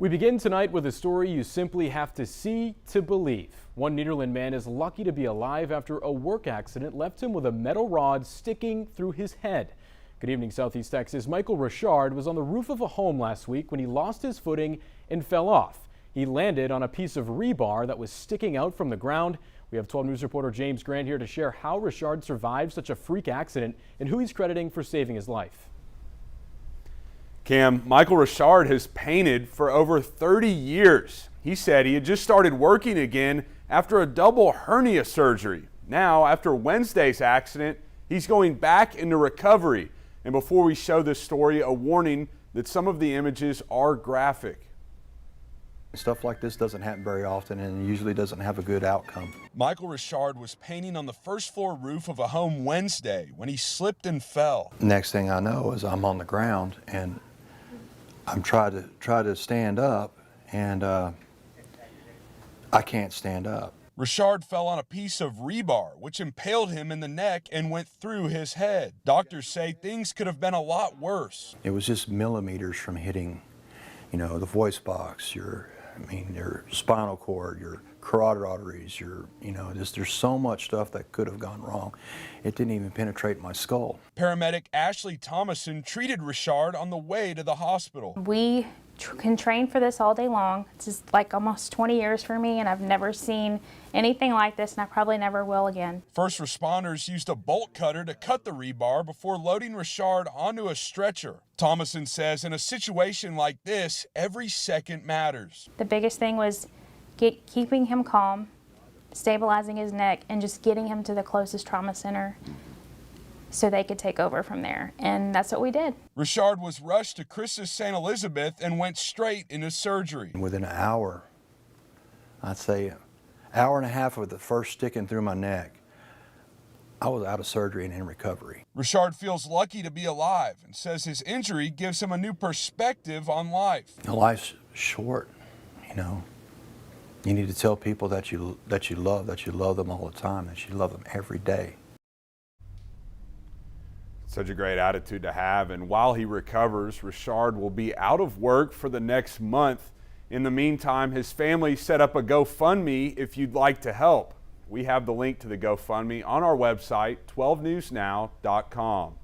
We begin tonight with a story you simply have to see to believe. One Nederland man is lucky to be alive after a work accident left him with a metal rod sticking through his head. Good evening, Southeast Texas. Michael Richard was on the roof of a home last week when he lost his footing and fell off. He landed on a piece of rebar that was sticking out from the ground. We have 12 News reporter James Grant here to share how Richard survived such a freak accident and who he's crediting for saving his life. Cam, Michael Richard has painted for over 30 years. He said he had just started working again after a double hernia surgery. Now, after Wednesday's accident, he's going back into recovery. And before we show this story, a warning that some of the images are graphic. Stuff like this doesn't happen very often and usually doesn't have a good outcome. Michael Richard was painting on the first floor roof of a home Wednesday when he slipped and fell. Next thing I know is I'm on the ground and I'm trying to stand up, and I can't stand up. Richard fell on a piece of rebar, which impaled him in the neck and went through his head. Doctors say things could have been a lot worse. It was just millimeters from hitting, the voice box, your spinal cord, your carotid arteries, there's so much stuff that could have gone wrong. It didn't even penetrate my skull. Paramedic Ashley Thomason treated Richard on the way to the hospital. We can train for this all day long. It's just like almost 20 years for me, and I've never seen anything like this, and I probably never will again. First responders used a bolt cutter to cut the rebar before loading Richard onto a stretcher. Thomason says in a situation like this, every second matters. The biggest thing was keeping him calm, stabilizing his neck, and just getting him to the closest trauma center so they could take over from there. And that's what we did. Richard was rushed to Chris's St. Elizabeth and went straight into surgery. Within an hour, I'd say hour and a half of the first sticking through my neck, I was out of surgery and in recovery. Richard feels lucky to be alive and says his injury gives him a new perspective on life. Life's short, You need to tell people that you love them all the time, that you love them every day. Such a great attitude to have, and while he recovers, Richard will be out of work for the next month. In the meantime, his family set up a GoFundMe if you'd like to help. We have the link to the GoFundMe on our website, 12newsnow.com.